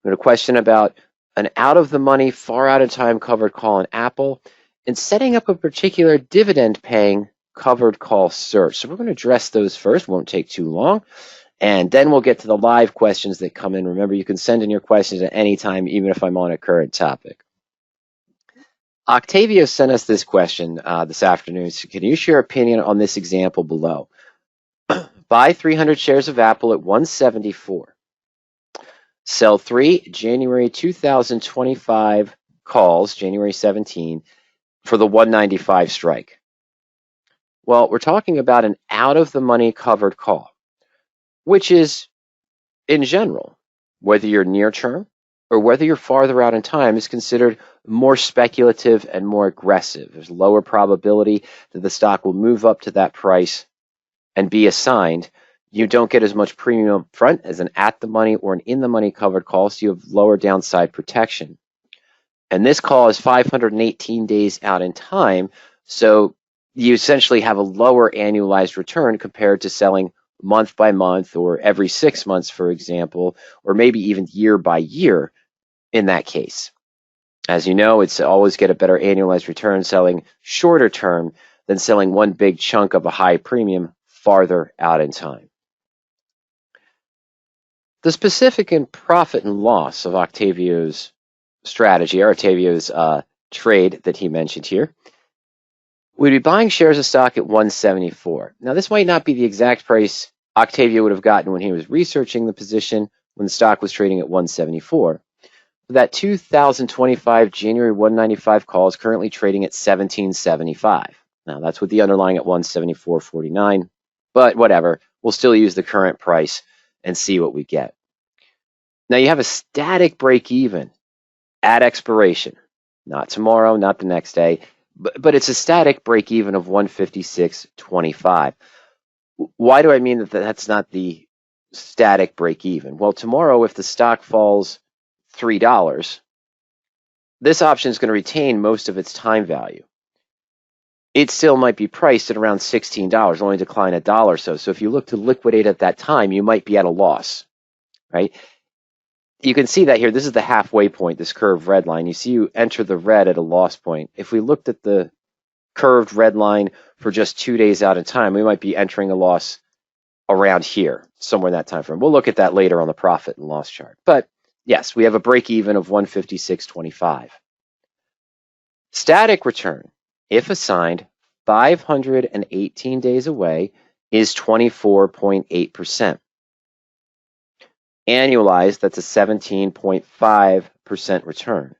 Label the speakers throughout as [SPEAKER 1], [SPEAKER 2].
[SPEAKER 1] We had a question about an out-of-the-money, far-out-of-time covered call on Apple and setting up a particular dividend-paying covered call search. So we're going to address those first. Won't take too long. And then we'll get to the live questions that come in. Remember, you can send in your questions at any time, even if I'm on a current topic. Octavio sent us this question this afternoon. So can you share your opinion on this example below? Buy 300 shares of Apple at 174. Sell 3 January 2025 calls, January 17, for the 195 strike. Well, we're talking about an out-of-the-money covered call, which is, in general, whether you're near term or whether you're farther out in time, is considered more speculative and more aggressive. There's lower probability that the stock will move up to that price and be assigned. You don't get as much premium up front as an at-the-money or an in-the-money covered call, so you have lower downside protection. And this call is 518 days out in time, so you essentially have a lower annualized return compared to selling month by month or every 6 months, for example, or maybe even year by year in that case. As you know, it's always get a better annualized return selling shorter term than selling one big chunk of a high premium farther out in time. The specific and profit and loss of Octavio's strategy, or Octavio's trade that he mentioned here, we'd be buying shares of stock at 174. Now, this might not be the exact price Octavio would have gotten when he was researching the position when the stock was trading at 174. That 2025 January 195 call is currently trading at 1775. Now, that's with the underlying at 174.49, but whatever. We'll still use the current price and see what we get. Now, you have a static break even at expiration. Not tomorrow, not the next day, but it's a static break even of 156.25. Why do I mean that that's not the static break even? Well, tomorrow, if the stock falls $3, this option is going to retain most of its time value. It still might be priced at around $16, only decline $1 or so. So if you look to liquidate at that time, you might be at a loss, right? You can see that here. This is the halfway point, this curved red line. You see you enter the red at a loss point. If we looked at the curved red line for just 2 days out in time, we might be entering a loss around here, somewhere in that time frame. We'll look at that later on the profit and loss chart. But yes, we have a break even of 156.25. Static return, if assigned 518 days away, is 24.8%. Annualized, that's a 17.5% return.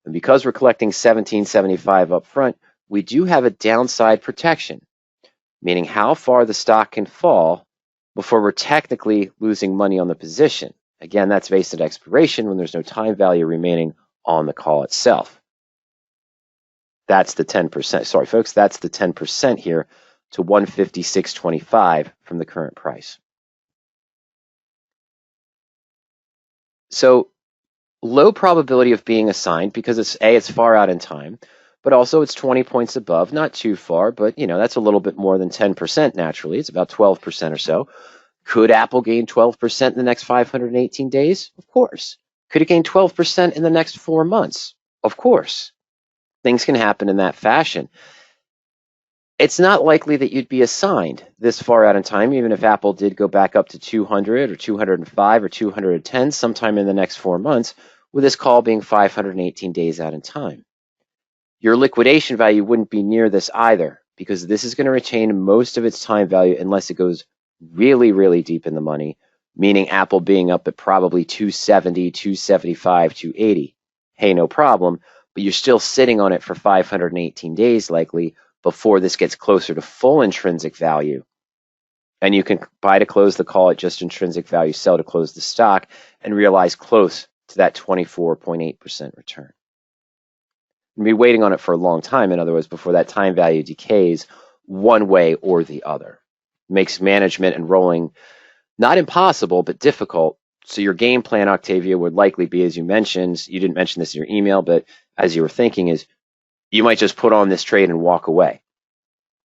[SPEAKER 1] And because we're collecting $17.75 up front, we do have a downside protection, meaning how far the stock can fall before we're technically losing money on the position. Again, that's based at expiration when there's no time value remaining on the call itself. That's the 10%. Sorry, folks, that's the 10% here to 156.25 from the current price. So low probability of being assigned because it's far out in time, but also it's 20 points above, not too far, but that's a little bit more than 10% naturally. It's about 12% or so. Could Apple gain 12% in the next 518 days? Of course. Could it gain 12% in the next 4 months? Of course. Things can happen in that fashion. It's not likely that you'd be assigned this far out in time, even if Apple did go back up to 200 or 205 or 210 sometime in the next 4 months, with this call being 518 days out in time. Your liquidation value wouldn't be near this either, because this is going to retain most of its time value unless it goes really, really deep in the money, meaning Apple being up at probably 270, 275, 280. Hey, no problem, but you're still sitting on it for 518 days likely before this gets closer to full intrinsic value. And you can buy to close the call at just intrinsic value, sell to close the stock, and realize close to that 24.8% return. And be waiting on it for a long time, in other words, before that time value decays one way or the other. Makes management and rolling not impossible, but difficult. So your game plan, Octavio, would likely be, as you mentioned, you didn't mention this in your email, but as you were thinking, is you might just put on this trade and walk away.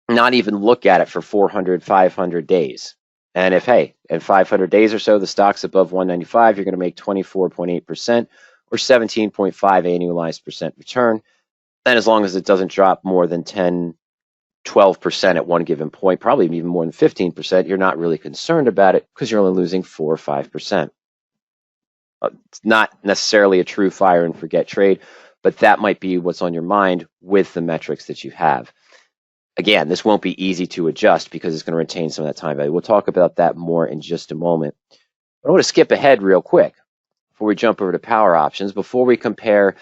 [SPEAKER 1] Not even look at it for 400, 500 days And if, hey, in 500 days or so, the stock's above 195, you're going to make 24.8% or 17.5 annualized percent return. And as long as it doesn't drop more than 10, 12% at one given point, probably even more than 15%, you're not really concerned about it because you're only losing 4 or 5%. It's not necessarily a true fire and forget trade, but that might be what's on your mind with the metrics that you have. Again, this won't be easy to adjust because it's going to retain some of that time value. We'll talk about that more in just a moment. But I want to skip ahead real quick before we jump over to Power Options, before we compare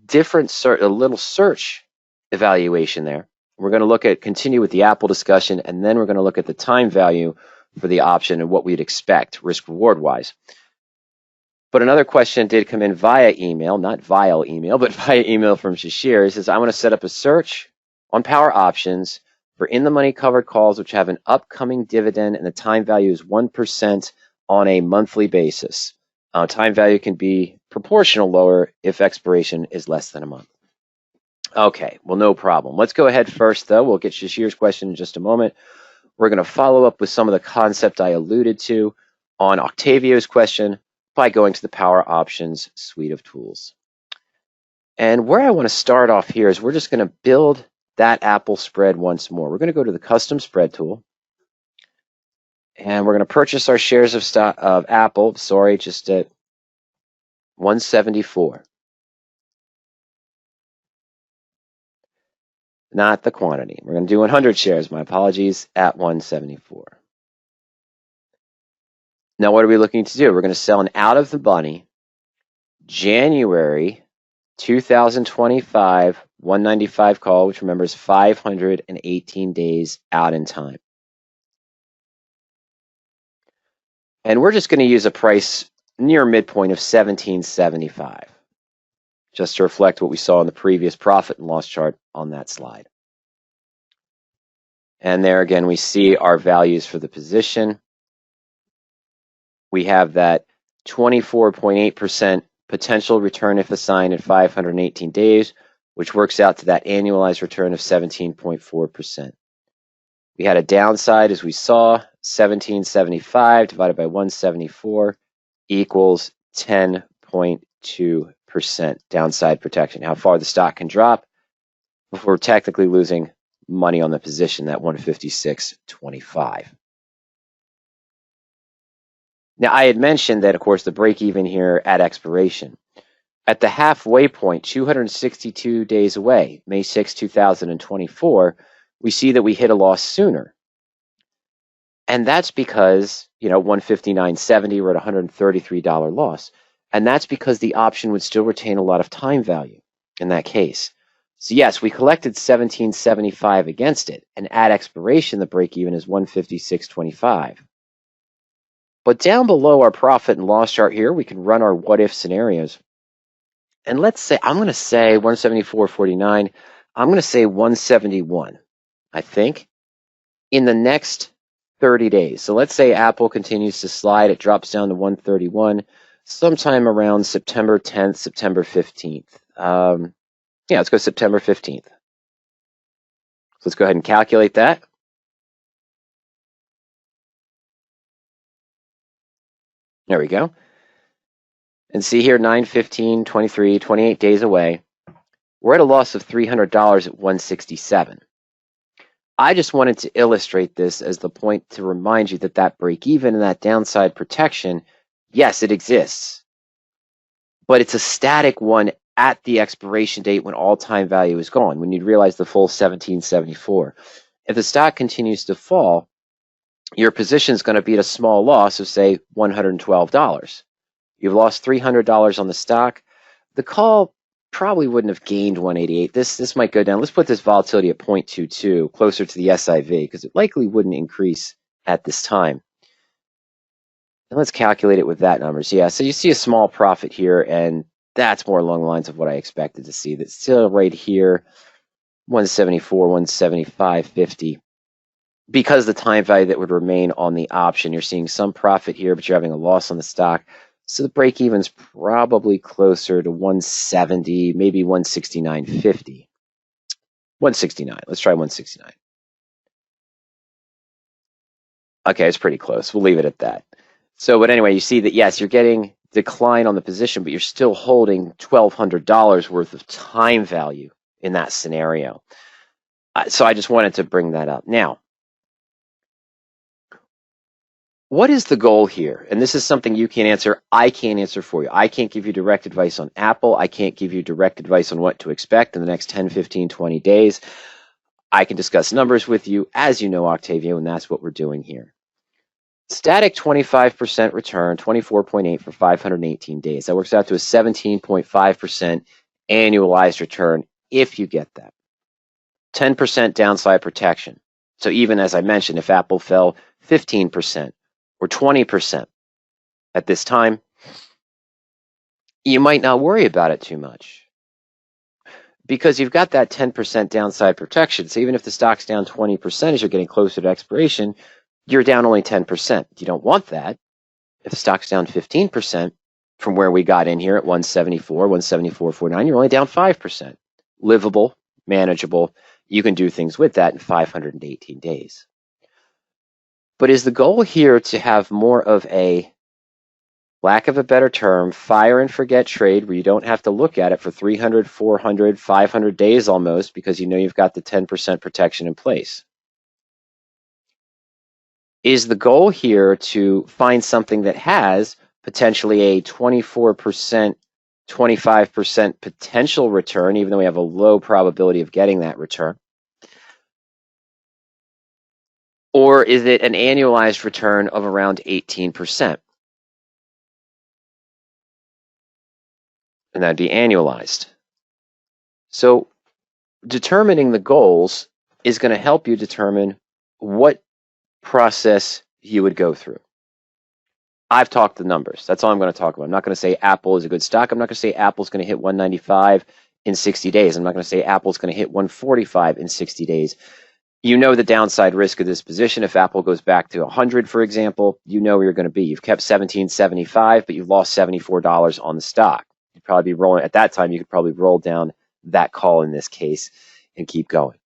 [SPEAKER 1] different a little search evaluation there. We're going to continue with the Apple discussion, and then we're going to look at the time value for the option and what we'd expect risk-reward wise. But another question did come in via email, not via email, but via email from Shashir. He says, I want to set up a search on Power Options for in-the-money covered calls which have an upcoming dividend and the time value is 1% on a monthly basis. Time value can be proportional lower if expiration is less than a month. Okay, well, no problem. Let's go ahead first, though. We'll get Shashir's question in just a moment. We're going to follow up with some of the concept I alluded to on Octavio's question by going to the Power Options suite of tools. And where I want to start off here is we're just going to build that Apple spread once more. We're going to go to the custom spread tool. And we're going to purchase our shares of Apple, just at 174. Not the quantity. We're going to do 100 shares, my apologies, at 174. Now, what are we looking to do? We're going to sell an out of the money January 2025 195 call, which remembers 518 days out in time. And we're just going to use a price near midpoint of 1775, just to reflect what we saw in the previous profit and loss chart on that slide. And there again, we see our values for the position. We have that 24.8% potential return if assigned at 518 days, which works out to that annualized return of 17.4%. We had a downside, as we saw, 1775 divided by 174 equals 10.2% downside protection. How far the stock can drop before technically losing money on the position, that 156.25. Now, I had mentioned that, of course, the break even here at expiration. At the halfway point, 262 days away, May 6, 2024, we see that we hit a loss sooner. And that's because, 159.70, we're at $133 loss. And that's because the option would still retain a lot of time value in that case. So yes, we collected 1775 against it, and at expiration, the break even is 156.25. But down below our profit and loss chart here, we can run our what if scenarios. And let's say, I'm going to say 174.49. I'm going to say 171, I think, in the next 30 days. So let's say Apple continues to slide. It drops down to 131 sometime around September 10th, September 15th. Let's go September 15th. So let's go ahead and calculate that. There we go. And see here, 9, 15, 23, 28 days away. We're at a loss of $300 at 167. I just wanted to illustrate this as the point to remind you that that break even and that downside protection, yes, it exists. But it's a static one at the expiration date when all time value is gone, when you'd realize the full 1774. If the stock continues to fall, your position is going to be at a small loss of, say, $112. You've lost $300 on the stock. The call probably wouldn't have gained 188. This might go down. Let's put this volatility at 0.22, closer to the SIV, because it likely wouldn't increase at this time. And let's calculate it with that number. So yeah, so you see a small profit here, and that's more along the lines of what I expected to see. That's still right here, 174, 175.50. Because the time value that would remain on the option, you're seeing some profit here, but you're having a loss on the stock. So the break even's probably closer to 170, maybe 169.50. 169. Let's try 169. Okay, it's pretty close. We'll leave it at that. So, but anyway, you see that, yes, you're getting decline on the position, but you're still holding $1,200 worth of time value in that scenario. So I just wanted to bring that up. Now, what is the goal here? And this is something you can't answer. I can't answer for you. I can't give you direct advice on Apple. I can't give you direct advice on what to expect in the next 10, 15, 20 days. I can discuss numbers with you, as you know, Octavio, and that's what we're doing here. Static 25% return, 24.8 for 518 days. That works out to a 17.5% annualized return if you get that. 10% downside protection. So even as I mentioned, if Apple fell 15% or 20% at this time, you might not worry about it too much because you've got that 10% downside protection. So even if the stock's down 20% as you're getting closer to expiration, you're down only 10%. You don't want that. If the stock's down 15% from where we got in here at 174, 174.49, you're only down 5%. Livable, manageable. You can do things with that in 518 days. But is the goal here to have more of a, lack of a better term, fire and forget trade where you don't have to look at it for 300, 400, 500 days almost because you know you've got the 10% protection in place? Is the goal here to find something that has potentially a 24%, 25% potential return, even though we have a low probability of getting that return? Or is it an annualized return of around 18%? And that'd be annualized. So determining the goals is going to help you determine what process you would go through. I've talked the numbers. That's all I'm going to talk about. I'm not going to say Apple is a good stock. I'm not going to say Apple's going to hit 195 in 60 days. I'm not going to say Apple's going to hit 145 in 60 days. You know the downside risk of this position. If Apple goes back to 100, for example, you know where you're going to be. You've kept $17.75, but you've lost $74 on the stock. You'd probably be rolling at that time. You could probably roll down that call in this case and keep going.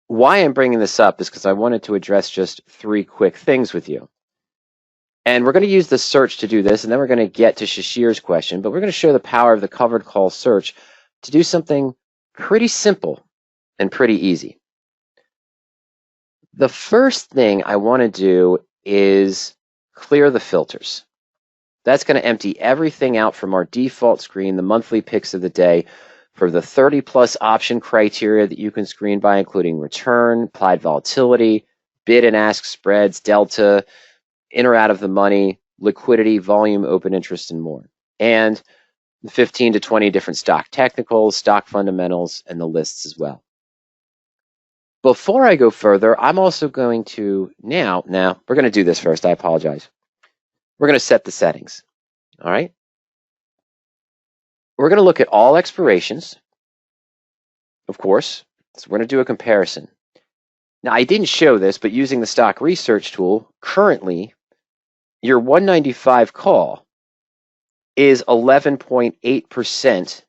[SPEAKER 1] Why I'm bringing this up is because I wanted to address just 3 quick things with you. And we're going to use the search to do this, and then we're going to get to Shashir's question, but we're going to show the power of the covered call search to do something pretty simple and pretty easy. The first thing I want to do is clear the filters. That's going to empty everything out from our default screen, the monthly picks of the day, for the 30-plus option criteria that you can screen by, including return, applied volatility, bid and ask spreads, delta, in or out of the money, liquidity, volume, open interest, and more. And 15 to 20 different stock technicals, stock fundamentals, and the lists as well. Before I go further, I'm also going to now we're going to do this first. I apologize. We're going to set the settings. All right. We're going to look at all expirations, of course. So we're going to do a comparison. Now, I didn't show this, but using the stock research tool, currently, your 195 call is 11.8%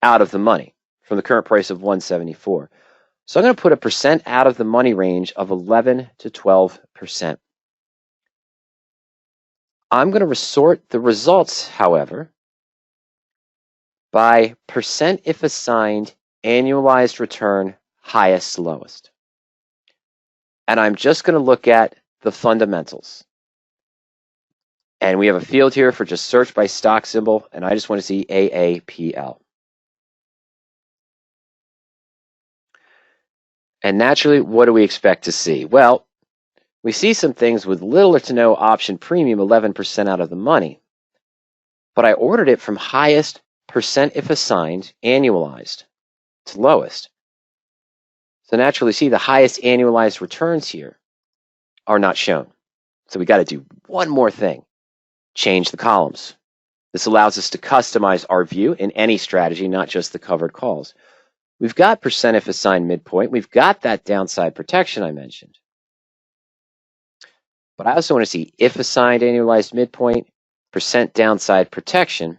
[SPEAKER 1] out of the money from the current price of 174. So I'm going to put a percent out of the money range of 11 to 12%. I'm going to resort the results, however, by percent if assigned, annualized return, highest, lowest. And I'm just going to look at the fundamentals. And we have a field here for just search by stock symbol, and I just want to see AAPL. And naturally, what do we expect to see? Well, we see some things with little or to no option premium, 11% out of the money. But I ordered it from highest, percent if assigned, annualized to lowest. So naturally, see the highest annualized returns here are not shown. So we got to do one more thing. Change the columns. This allows us to customize our view in any strategy, not just the covered calls. We've got percent if assigned midpoint. We've got that downside protection I mentioned. But I also want to see if assigned annualized midpoint, percent downside protection.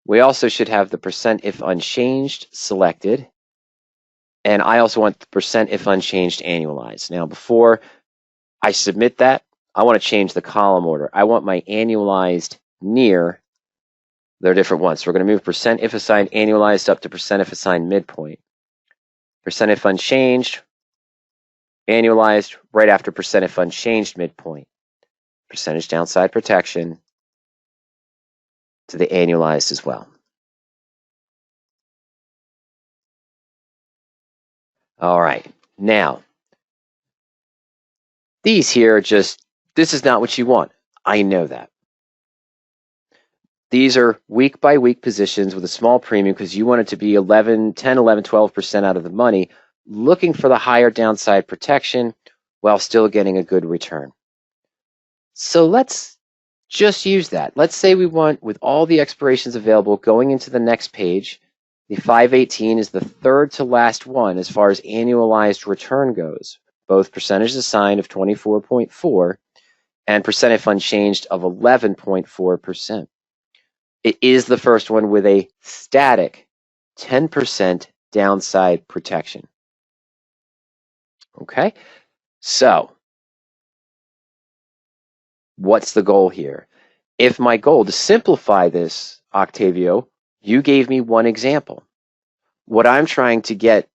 [SPEAKER 1] We also should have the percent if unchanged selected And I also want the percent if unchanged annualized. Now, before I submit that, I want to change the column order. I want my annualized near. They're different ones. So we're going to move percent if assigned annualized up to percent if assigned midpoint. Percent if unchanged, annualized right after percent if unchanged midpoint. Percentage downside protection to the annualized as well. All right, now, these here are just, this is not what you want. I know that. These are week by week positions with a small premium because you want it to be 10, 11, 12% out of the money, looking for the higher downside protection while still getting a good return. So let's just use that. Let's say we want, with all the expirations available going into the next page, the 518 is the third to last one as far as annualized return goes, both percentage assigned of 24.4 and percent if unchanged of 11.4%. It is the first one with a static 10% downside protection. Okay, so what's the goal here? If my goal to simplify this, Octavio, you gave me one example. What I'm trying to get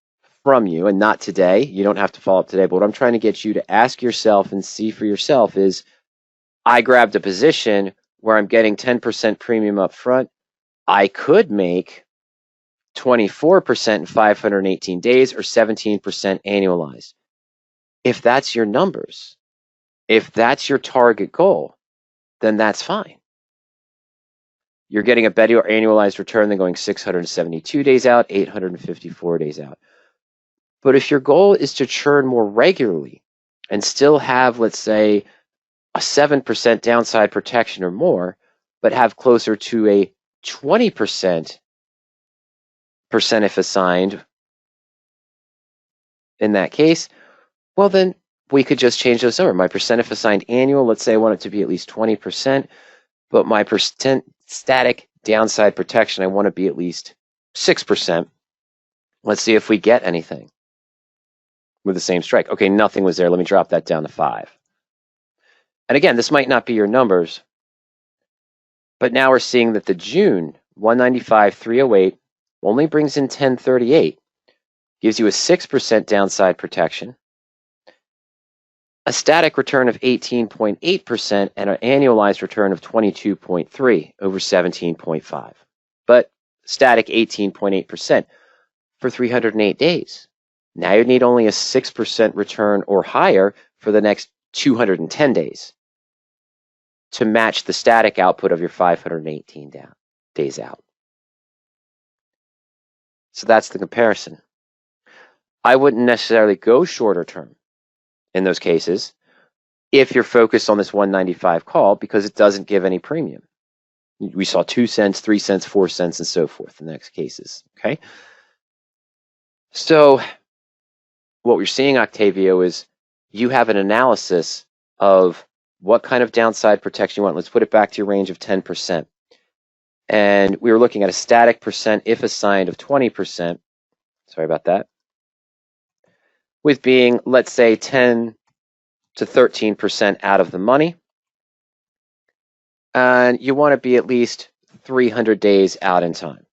[SPEAKER 1] from you, and not today, you don't have to follow up today, but what I'm trying to get you to ask yourself and see for yourself is, I grabbed a position where I'm getting 10% premium up front. I could make 24% in 518 days or 17% annualized. If that's your numbers, if that's your target goal, then that's fine. You're getting a better annualized return than going 672 days out, 854 days out. But if your goal is to churn more regularly and still have, let's say, a 7% downside protection or more, but have closer to a 20% if assigned in that case, well, then we could just change those over. My percent if assigned annual, let's say I want it to be at least 20%, but my percent static downside protection, I want to be at least 6%. Let's see if we get anything with the same strike. Okay, nothing was there. Let me drop that down to 5. And again, this might not be your numbers, but now we're seeing that the June 195,308 only brings in 1038, gives you a 6% downside protection, a static return of 18.8%, and an annualized return of 22.3 over 17.5. But static 18.8% for 308 days. Now you need only a 6% return or higher for the next 210 days to match the static output of your 518 days out. So that's the comparison. I wouldn't necessarily go shorter term in those cases if you're focused on this 195 call because it doesn't give any premium. We saw 2 cents, 3 cents, 4 cents, and so forth in the next cases. Okay. So what we're seeing, Octavio, is you have an analysis of what kind of downside protection you want. Let's put it back to your range of 10%. And we were looking at a static percent if assigned of 20%. Sorry about that. With being, let's say, 10 to 13% out of the money. And you want to be at least 300 days out in time.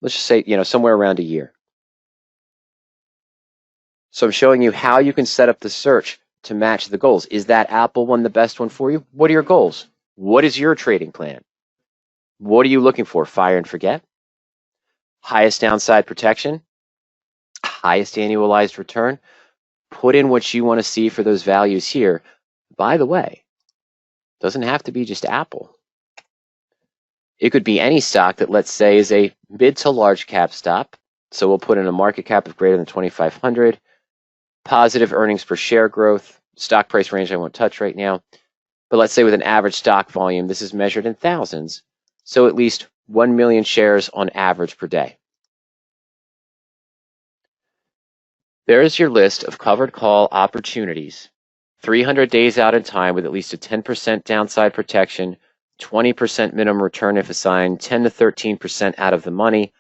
[SPEAKER 1] Let's just say, somewhere around a year. So I'm showing you how you can set up the search to match the goals. Is that Apple one the best one for you? What are your goals? What is your trading plan? What are you looking for? Fire and forget? Highest downside protection? Highest annualized return? Put in what you want to see for those values here. By the way, it doesn't have to be just Apple. It could be any stock that, let's say, is a mid to large cap stock. So we'll put in a market cap of greater than 2,500. Positive earnings per share growth, stock price range I won't touch right now, but let's say with an average stock volume, this is measured in thousands, so at least 1 million shares on average per day. There is your list of covered call opportunities, 300 days out in time with at least a 10% downside protection, 20% minimum return if assigned, 10 to 13% out of the money.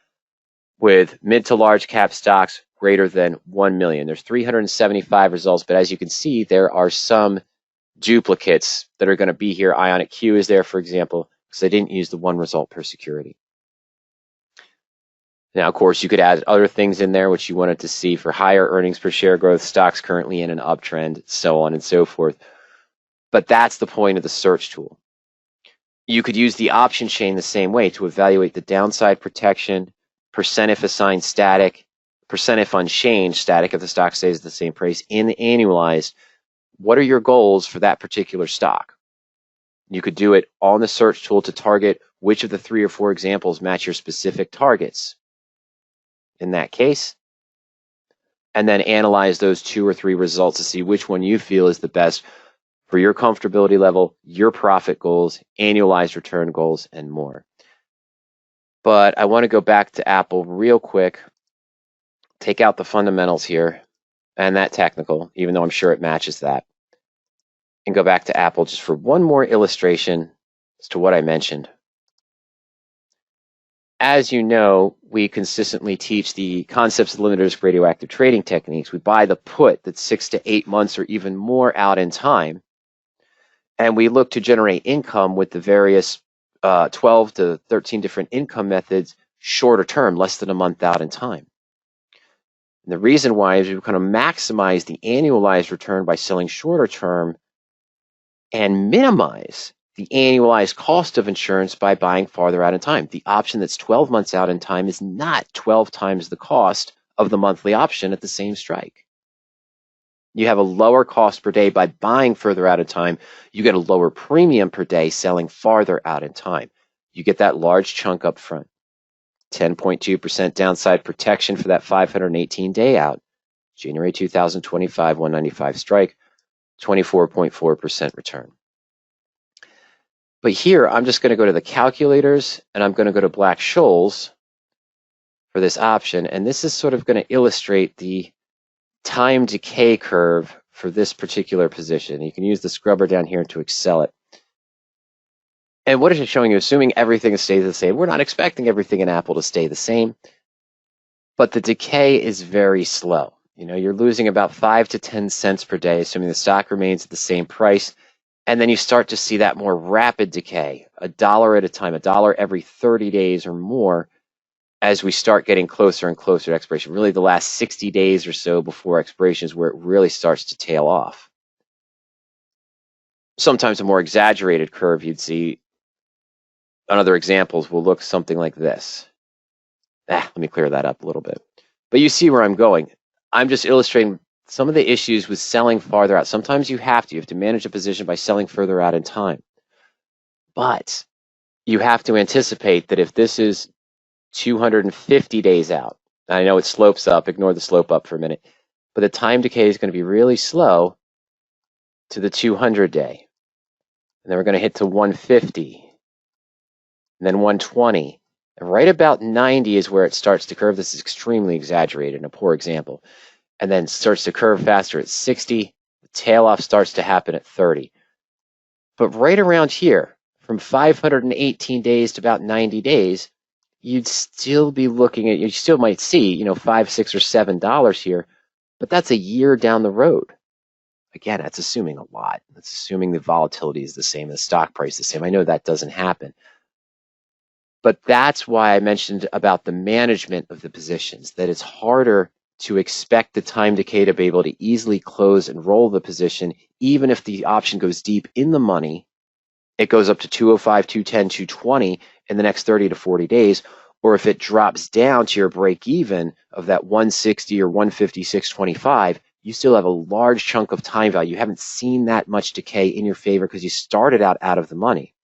[SPEAKER 1] with mid to large cap stocks greater than 1 million. There's 375 results, but as you can see, there are some duplicates that are going to be here. Ionic Q is there, for example, because I didn't use the one result per security. Now, of course, you could add other things in there which you wanted to see for higher earnings per share growth, stocks currently in an uptrend, so on and so forth. But that's the point of the search tool. You could use the option chain the same way to evaluate the downside protection, percent if assigned static, percent if unchanged static if the stock stays at the same price, and the annualized. What are your goals for that particular stock? You could do it on the search tool to target which of the 3 or 4 examples match your specific targets in that case, and then analyze those 2 or 3 results to see which one you feel is the best for your comfortability level, your profit goals, annualized return goals, and more. But I want to go back to Apple real quick, take out the fundamentals here and that technical, even though I'm sure it matches that, and go back to Apple just for one more illustration as to what I mentioned. As you know, we consistently teach the concepts of limited risk radioactive trading techniques. We buy the put that's 6 to 8 months or even more out in time, and we look to generate income with the various 12 to 13 different income methods, shorter term, less than a month out in time. And the reason why is we kind of maximize the annualized return by selling shorter term and minimize the annualized cost of insurance by buying farther out in time. The option that's 12 months out in time is not 12 times the cost of the monthly option at the same strike. You have a lower cost per day by buying further out in time. You get a lower premium per day selling farther out in time. You get that large chunk up front. 10.2% downside protection for that 518-day out. January 2025, 195 strike, 24.4% return. But here, I'm just going to go to the calculators, and I'm going to go to Black-Scholes for this option. And this is sort of going to illustrate the time decay curve for this particular position. You can use the scrubber down here to excel it. And what is it showing you? Assuming everything stays the same. We're not expecting everything in Apple to stay the same, but the decay is very slow. You know, you're losing about 5 to 10 cents per day, assuming the stock remains at the same price. And then you start to see that more rapid decay, $1 at a time, $1 every 30 days or more, as we start getting closer and closer to expiration. Really, the last 60 days or so before expiration is where it really starts to tail off. Sometimes a more exaggerated curve you'd see on other examples will look something like this. Let me clear that up a little bit. But you see where I'm going. I'm just illustrating some of the issues with selling farther out. Sometimes you have to manage a position by selling further out in time. But you have to anticipate that if this is 250 days out, I know it slopes up, ignore the slope up for a minute, but the time decay is going to be really slow to the 200 day. And then we're going to hit to 150, and then 120. And right about 90 is where it starts to curve. This is extremely exaggerated and a poor example. And then starts to curve faster at 60. The tail off starts to happen at 30. But right around here, from 518 days to about 90 days, you'd still be looking at, you still might see, $5, $6, or $7 here, but that's a year down the road. Again, that's assuming a lot. That's assuming the volatility is the same, the stock price is the same. I know that doesn't happen. But that's why I mentioned about the management of the positions, that it's harder to expect the time decay to be able to easily close and roll the position, even if the option goes deep in the money. It goes up to 205, 210, 220 in the next 30 to 40 days, or if it drops down to your break even of that 160 or 156.25, you still have a large chunk of time value. You haven't seen that much decay in your favor because you started out of the money.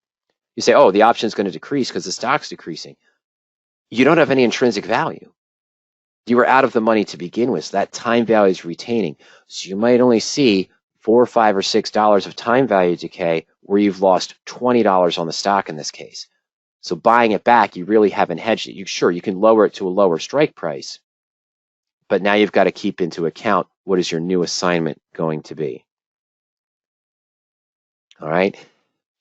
[SPEAKER 1] You say, oh, the option is going to decrease because the stock's decreasing. You don't have any intrinsic value. You were out of the money to begin with, so that time value is retaining. So you might only see $4 or $5 or $6 of time value decay where you've lost $20 on the stock in this case. So buying it back, you really haven't hedged it. Sure, you can lower it to a lower strike price, but now you've got to keep into account what is your new assignment going to be. All right.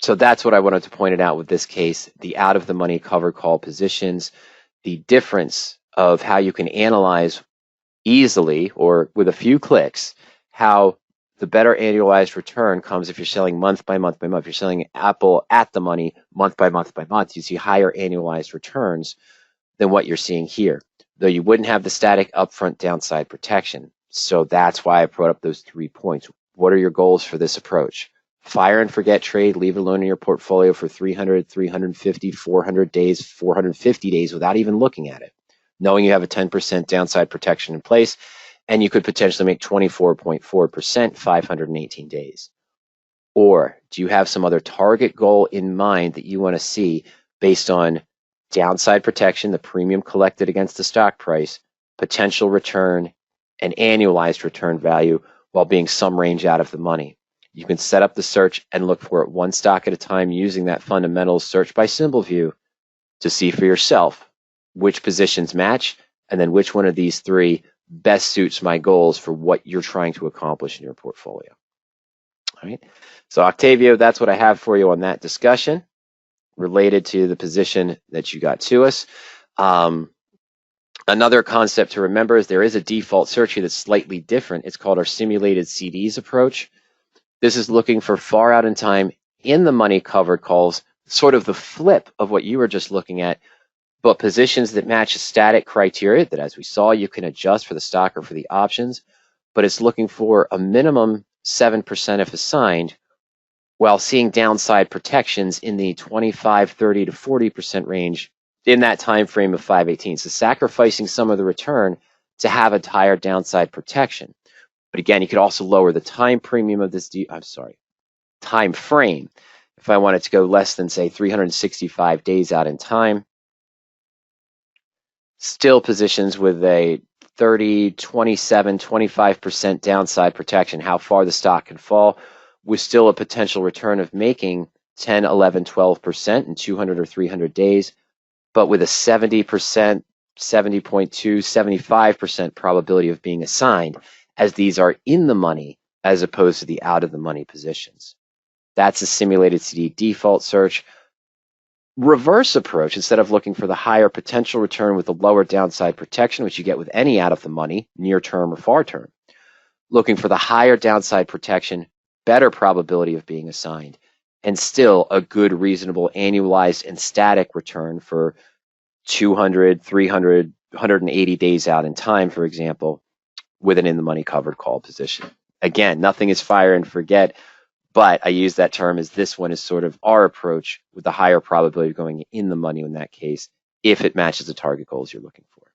[SPEAKER 1] So that's what I wanted to point it out with this case, the out of the money covered call positions. The difference of how you can analyze easily or with a few clicks how the better annualized return comes if you're selling month by month by month. If you're selling Apple at the money month by month by month, you see higher annualized returns than what you're seeing here, though you wouldn't have the static upfront downside protection. So that's why I brought up those 3 points. What are your goals for this approach? Fire and forget trade, leave it alone in your portfolio for 300, 350, 400 days, 450 days without even looking at it, knowing you have a 10% downside protection in place, and you could potentially make 24.4% 518 days. Or do you have some other target goal in mind that you want to see based on downside protection, the premium collected against the stock price, potential return, and annualized return value while being some range out of the money? You can set up the search and look for it one stock at a time using that fundamentals search by symbol view to see for yourself which positions match and then which one of these 3 best suits my goals for what you're trying to accomplish in your portfolio. All right. So Octavio, that's what I have for you on that discussion related to the position that you got to us. Another concept to remember is there is a default search here that's slightly different. It's called our simulated CDs approach. This is looking for far out in time in the money covered calls, sort of the flip of what you were just looking at, but positions that match a static criteria that, as we saw, you can adjust for the stock or for the options, but it's looking for a minimum 7% if assigned, while seeing downside protections in the 25, 30 to 40% range in that time frame of 518. So sacrificing some of the return to have a higher downside protection. But again, you could also lower the time premium of this, time frame. If I wanted to go less than, say, 365 days out in time, still positions with a 30, 27, 25% downside protection, how far the stock can fall, with still a potential return of making 10, 11, 12% in 200 or 300 days, but with a 70%, 70.2, 75% probability of being assigned, as these are in the money as opposed to the out of the money positions. That's a simulated CD default search. Reverse approach, instead of looking for the higher potential return with the lower downside protection, which you get with any out of the money, near term or far term, looking for the higher downside protection, better probability of being assigned, and still a good, reasonable, annualized and static return for 200, 300, 180 days out in time, for example, with an in-the-money covered call position. Again, nothing is fire and forget, but I use that term as this one is sort of our approach with the higher probability of going in the money in that case, if it matches the target goals you're looking for.